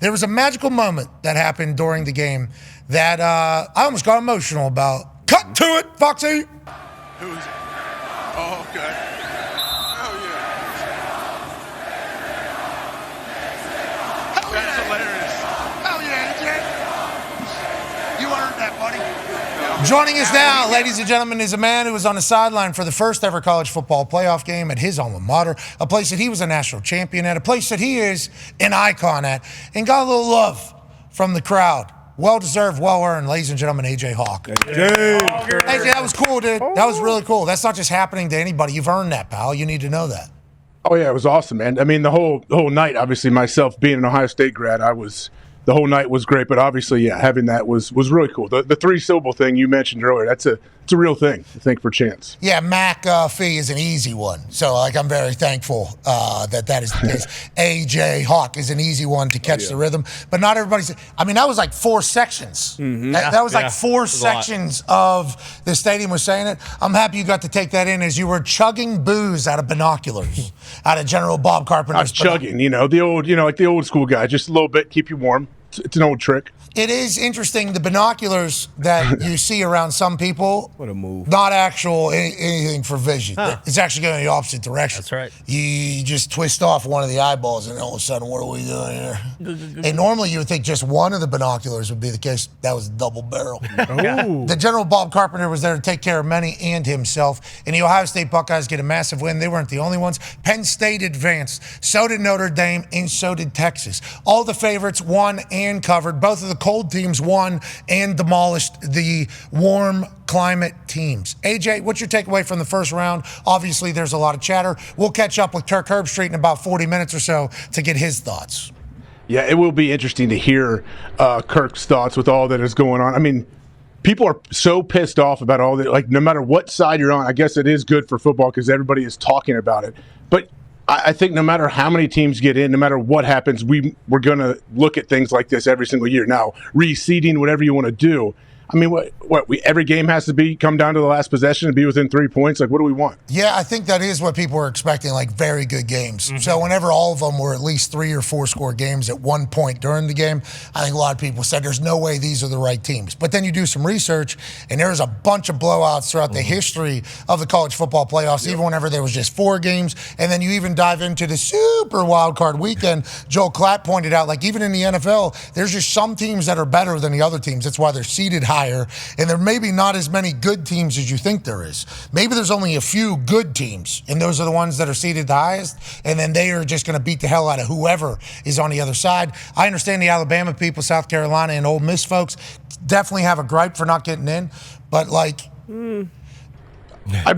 there was a magical moment that happened during the game that I almost got emotional about. Cut to it, Foxy. Who is it? Oh, okay. Oh, yeah. That's hilarious. Hell yeah, AJ. You earned that, buddy. Joining us now, ladies and gentlemen, is a man who was on the sideline for the first ever college football playoff game at his alma mater, a place that he was a national champion at, a place that he is an icon at, and got a little love from the crowd. Well-deserved, well-earned, ladies and gentlemen, AJ Hawk. AJ, that was cool, dude. That was really cool. That's not just happening to anybody. You've earned that, pal. You need to know that. Oh, yeah, it was awesome, man. I mean, the whole night, obviously, myself being an Ohio State grad, the whole night was great, but obviously, yeah, having that was really cool. The three-syllable thing you mentioned earlier, it's a real thing, I think, for chants. Yeah, McAfee is an easy one. So, I'm very thankful that is the case. AJ Hawk is an easy one to catch the rhythm. But not everybody's – that was like 4 sections. Mm-hmm. That was like 4 sections of the stadium was saying it. I'm happy you got to take that in as you were chugging booze out of binoculars, out of General Bob Carpenter's. I was chugging, like the old school guy, just a little bit, keep you warm. It's an old trick. It is interesting, the binoculars that you see around some people. What a move. Not actual anything for vision. Huh. It's actually going in the opposite direction. That's right. You just twist off one of the eyeballs and all of a sudden, what are we doing here? And normally you would think just one of the binoculars would be the case. That was a double barrel. The General Bob Carpenter was there to take care of many and himself. And the Ohio State Buckeyes get a massive win. They weren't the only ones. Penn State advanced. So did Notre Dame and so did Texas. All the favorites won and covered. Both of the cold teams won and demolished the warm climate teams. AJ, what's your takeaway from the first round? Obviously, there's a lot of chatter. We'll catch up with Kirk Herbstreit in about 40 minutes or so to get his thoughts. Yeah, it will be interesting to hear Kirk's thoughts with all that is going on. I mean, people are so pissed off about all that. Like, no matter what side you're on, I guess it is good for football because everybody is talking about it. But I think no matter how many teams get in, no matter what happens, we're going to look at things like this every single year. Now, reseeding, whatever you want to do. I mean, every game has to come down to the last possession and be within 3 points? Like, what do we want? Yeah, I think that is what people were expecting, like very good games. Mm-hmm. So whenever all of them were at least 3 or 4 score games at one point during the game, I think a lot of people said there's no way these are the right teams. But then you do some research, and there's a bunch of blowouts throughout the history of the college football playoffs, even whenever there was just 4 games. And then you even dive into the super wild card weekend. Joel Klatt pointed out, like even in the NFL, there's just some teams that are better than the other teams. That's why they're seeded higher. And there may be not as many good teams as you think there is. Maybe there's only a few good teams, and those are the ones that are seeded the highest, and then they are just going to beat the hell out of whoever is on the other side. I understand the Alabama people, South Carolina, and Ole Miss folks definitely have a gripe for not getting in, but I'd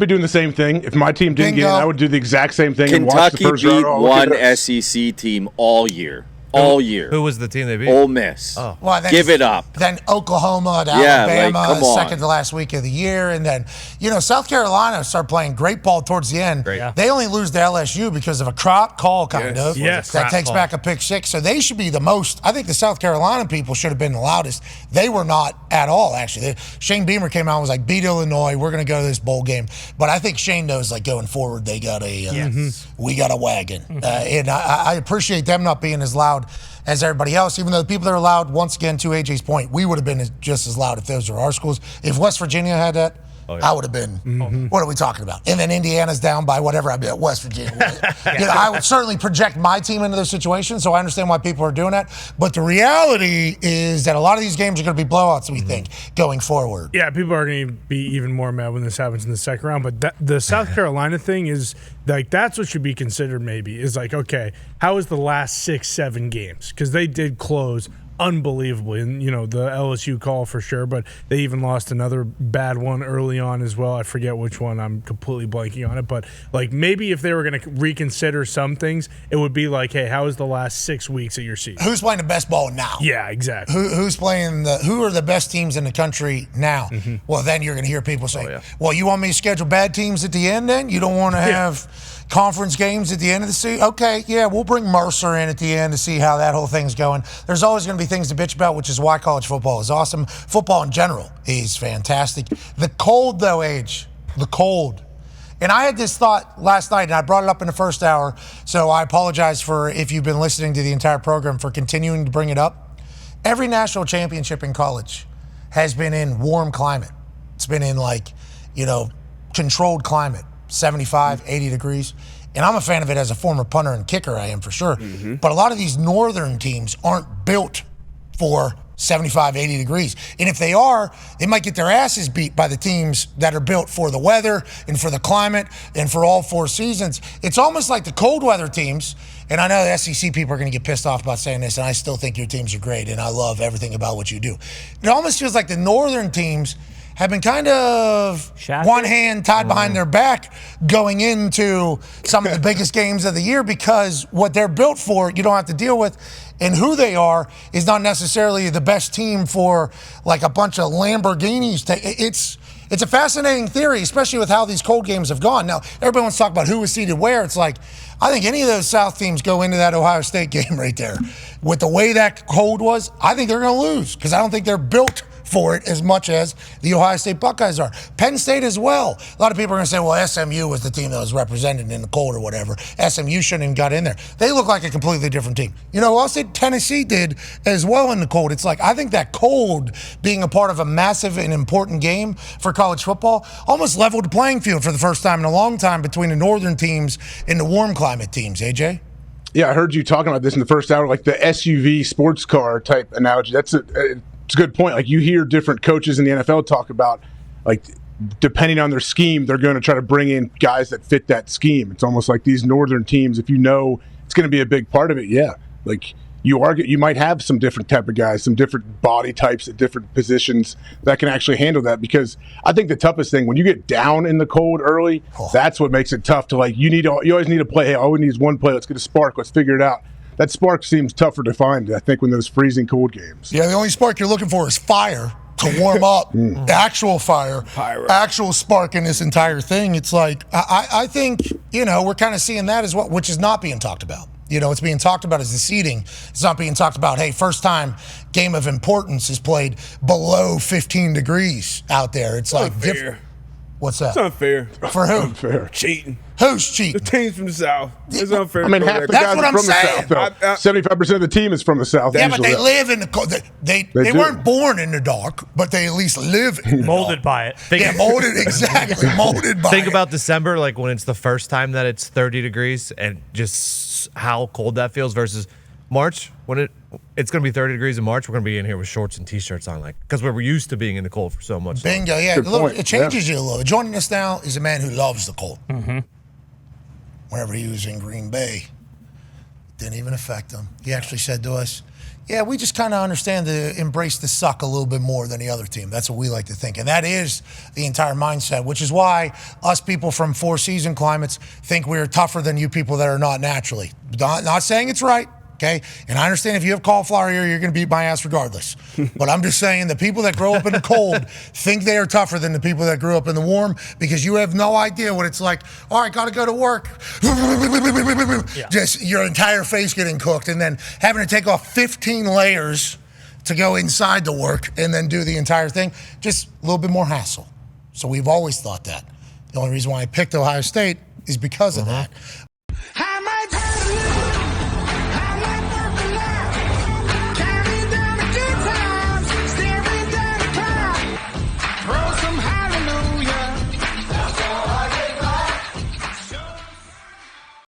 be doing the same thing. If my team didn't get in, I would do the exact same thing. Kentucky and watch the first beat round. one SEC team all year. All year. Who was the team they beat? Ole Miss. Oh. Well, give it up. Then Oklahoma to Alabama, second to last week of the year. And then, South Carolina started playing great ball towards the end. They only lose to LSU because of a crop call, kind of. Yes. That takes back a pick 6. So they should be the most. I think the South Carolina people should have been the loudest. They were not at all, actually. Shane Beamer came out and was like, beat Illinois. We're going to go to this bowl game. But I think Shane knows, like, going forward, they got we got a wagon. And I appreciate them not being as loud as everybody else, even though the people that are loud, once again, to AJ's point, we would have been just as loud if those were our schools. If West Virginia had that, I would have been, what are we talking about? And then Indiana's down by whatever, I'd be at West Virginia. I would certainly project my team into those situations, so I understand why people are doing that. But the reality is that a lot of these games are going to be blowouts, we think, going forward. Yeah, people are going to be even more mad when this happens in the second round. But the South Carolina thing is, like, that's what should be considered maybe, is like, okay, how was the last 6-7 games? Because they did close unbelievably, and the LSU call for sure, but they even lost another bad one early on as well. I forget which one. I'm completely blanking on it, but like maybe if they were going to reconsider some things, it would be like, hey, how is the last 6 weeks of your season? Who's playing the best ball now? Yeah, exactly. Who's playing who are the best teams in the country now? Well, then you're going to hear people say, well, you want me to schedule bad teams at the end then? You don't want to have conference games at the end of the season? Okay, yeah, we'll bring Mercer in at the end to see how that whole thing's going. There's always going to be things to bitch about, which is why college football is awesome. Football in general is fantastic. The cold, though, the cold And I had this thought last night, and I brought it up in the first hour, so I apologize for if you've been listening to the entire program for continuing to bring it up. Every national championship in college has been in warm climate. It's been in controlled climate, 75, 80 degrees. And I'm a fan of it as a former punter and kicker, I am for sure. Mm-hmm. But a lot of these northern teams aren't built for 75, 80 degrees. And if they are, they might get their asses beat by the teams that are built for the weather and for the climate and for all 4 seasons. It's almost like the cold weather teams, and I know the SEC people are going to get pissed off about saying this, and I still think your teams are great, and I love everything about what you do. It almost feels like the northern teams have been kind of one hand tied behind their back going into some of the biggest games of the year, because what they're built for, you don't have to deal with, and who they are is not necessarily the best team for like a bunch of Lamborghinis. It's a fascinating theory, especially with how these cold games have gone. Now, everybody wants to talk about who was seeded where. It's like, I think any of those South teams go into that Ohio State game right there. With the way that cold was, I think they're going to lose, because I don't think they're built for it as much as the Ohio State Buckeyes are. Penn State as well. A lot of people are going to say, well, SMU was the team that was represented in the cold or whatever. SMU shouldn't have got in there. They look like a completely different team. Also Tennessee did as well in the cold. It's like, I think that cold being a part of a massive and important game for college football almost leveled the playing field for the first time in a long time between the northern teams and the warm climate teams. AJ? Yeah, I heard you talking about this in the first hour, like the SUV sports car type analogy. It's a good point. Like, you hear different coaches in the NFL talk about, like, depending on their scheme, they're going to try to bring in guys that fit that scheme. It's almost like these northern teams, if you know it's going to be a big part of it, yeah. Like, you might have some different type of guys, some different body types at different positions that can actually handle that. Because I think the toughest thing, when you get down in the cold early, that's what makes it tough to, like, you always need a play. Hey, all we need is one play. Let's get a spark. Let's figure it out. That spark seems tougher to find, I think, when those freezing cold games. Yeah, the only spark you're looking for is fire to warm up. Actual fire, actual spark in this entire thing. It's like, I think, we're kind of seeing that as well, which is not being talked about. It's being talked about as the seeding. It's not being talked about, hey, first time game of importance is played below 15 degrees out there. It's like unfair. What's that? It's unfair. For who? Unfair. Cheating. Who's cheating? The teams from the South. It's unfair. I mean, half the guys are from the South. 75% of the team is from the South. Yeah, but they live in the cold. They weren't born in the dark, but they at least live in the molded dark. by it. Molded, exactly. Molded by it. Think about December, like when it's the first time that it's 30 degrees and just how cold that feels versus March, when it's going to be 30 degrees in March. We're going to be in here with shorts and T-shirts on, like, because we're used to being in the cold for so much. Bingo, yeah. It changes you a little. Joining us now is a man who loves the cold. Mm-hmm. Whenever he was in Green Bay, it didn't even affect him. He actually said to us, yeah, we just kind of understand to embrace the suck a little bit more than the other team. That's what we like to think. And that is the entire mindset, which is why us people from 4-season climates think we're tougher than you people that are not naturally. Not saying it's right. Okay? And I understand if you have cauliflower ear, you're going to beat my ass regardless. But I'm just saying the people that grow up in the cold think they are tougher than the people that grew up in the warm, because you have no idea what it's like. All right, got to go to work. Just your entire face getting cooked, and then having to take off 15 layers to go inside the work and then do the entire thing. Just a little bit more hassle. So we've always thought that. The only reason why I picked Ohio State is because of that.